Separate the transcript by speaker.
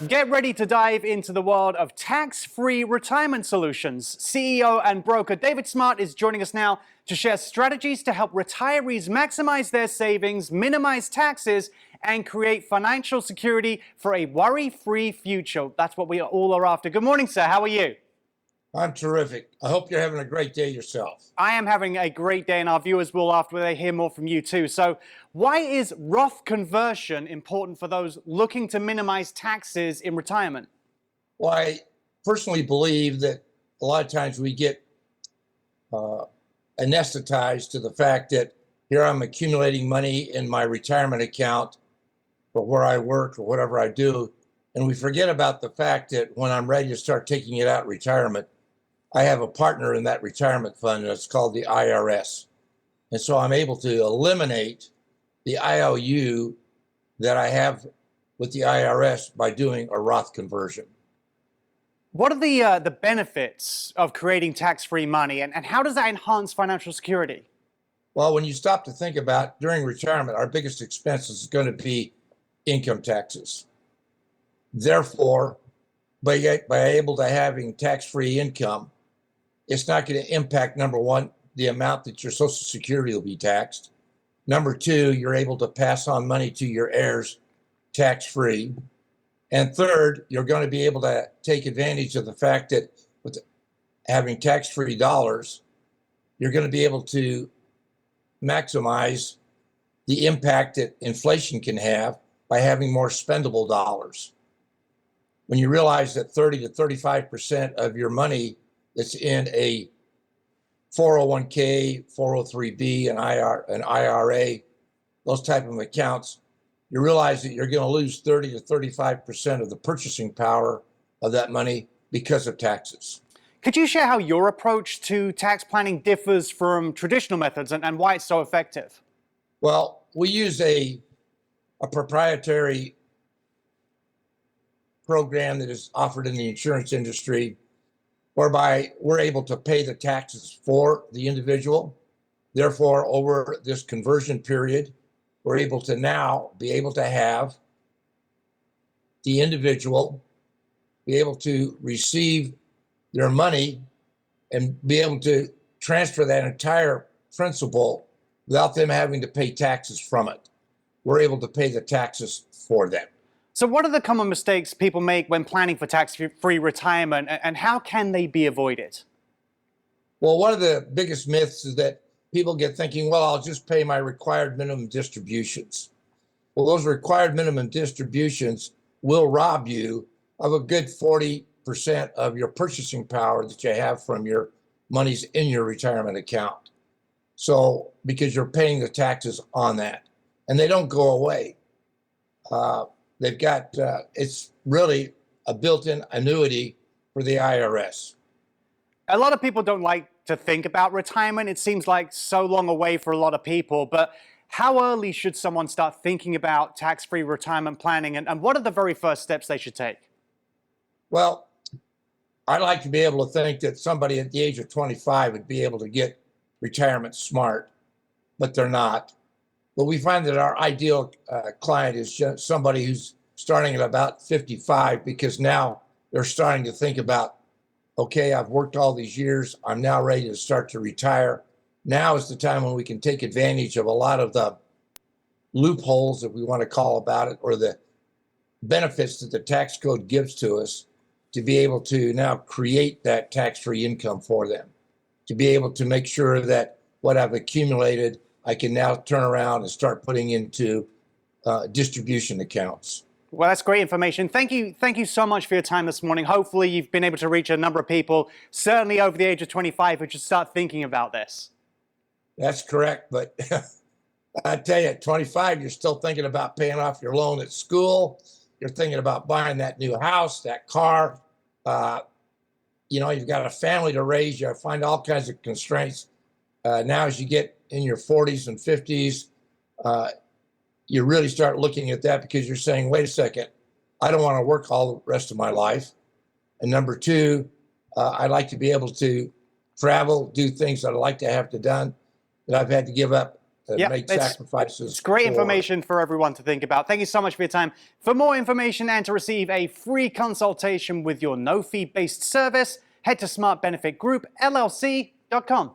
Speaker 1: Get ready to dive into the world of tax-free retirement solutions. CEO and broker David Smart is joining us now to share strategies to help retirees maximize their savings, minimize taxes, and create financial security for a worry-free future. That's what we all are after. Good morning, sir. How are you?
Speaker 2: I'm terrific. I hope you're having a great day yourself.
Speaker 1: I am having a great day, and our viewers will after they hear more from you too. So why is Roth conversion important for those looking to minimize taxes in retirement?
Speaker 2: Well, I personally believe that a lot of times we get anesthetized to the fact that here I'm accumulating money in my retirement account for where I work or whatever I do. And we forget about the fact that when I'm ready to start taking it out in retirement, I have a partner in that retirement fund, and it's called the IRS. And so I'm able to eliminate the IOU that I have with the IRS by doing a Roth conversion.
Speaker 1: What are the benefits of creating tax-free money, and how does that enhance financial security?
Speaker 2: Well, when you stop to think about during retirement, our biggest expense is going to be income taxes. Therefore, by able to having tax-free income, it's not going to impact, number one, the amount that your Social Security will be taxed. Number two, you're able to pass on money to your heirs tax-free. And third, you're going to be able to take advantage of the fact that with having tax-free dollars, you're going to be able to maximize the impact that inflation can have by having more spendable dollars. When you realize that 30 to 35% of your money that's in a 401k, 403b, an IRA, those type of accounts, you realize that you're going to lose 30 to 35% of the purchasing power of that money because of taxes.
Speaker 1: Could you share how your approach to tax planning differs from traditional methods and why it's so effective?
Speaker 2: Well, we use a proprietary program that is offered in the insurance industry, whereby we're able to pay the taxes for the individual. Therefore, over this conversion period, we're able to now be able to have the individual be able to receive their money and be able to transfer that entire principal without them having to pay taxes from it. We're able to pay the taxes for them.
Speaker 1: So what are the common mistakes people make when planning for tax-free retirement, and how can they be avoided?
Speaker 2: Well, one of the biggest myths is that people get thinking, well, I'll just pay my required minimum distributions. Well, those required minimum distributions will rob you of a good 40% of your purchasing power that you have from your monies in your retirement account. So, because you're paying the taxes on that, and they don't go away. They've got, it's really a built-in annuity for the IRS.
Speaker 1: A lot of people don't like to think about retirement. It seems like so long away for a lot of people, but how early should someone start thinking about tax-free retirement planning, and what are the very first steps they should take?
Speaker 2: Well, I'd like to be able to think that somebody at the age of 25 would be able to get retirement smart, but they're not. But we find that our ideal client is just somebody who's starting at about 55, because now they're starting to think about, okay, I've worked all these years. I'm now ready to start to retire. Now is the time when we can take advantage of a lot of the loopholes, that we want to call about it, or the benefits that the tax code gives to us, to be able to now create that tax-free income for them, to be able to make sure that what I've accumulated, I can now turn around and start putting into distribution accounts.
Speaker 1: Well, that's great information. Thank you so much for your time this morning. Hopefully you've been able to reach a number of people, certainly over the age of 25, who should start thinking about this.
Speaker 2: That's correct, but I tell you, at 25, you're still thinking about paying off your loan at school. You're thinking about buying that new house, that car. You've got a family to raise. You find all kinds of constraints. Now, as you get in your 40s and 50s, you really start looking at that, because you're saying, wait a second, I don't want to work all the rest of my life. And number two, I'd like to be able to travel, do things that I'd like to have done that I've had to give up
Speaker 1: Yep,
Speaker 2: make sacrifices.
Speaker 1: It's great
Speaker 2: for.
Speaker 1: information for everyone to think about. Thank you so much for your time. For more information and to receive a free consultation with your no-fee based service, head to smartbenefitgroupllc.com.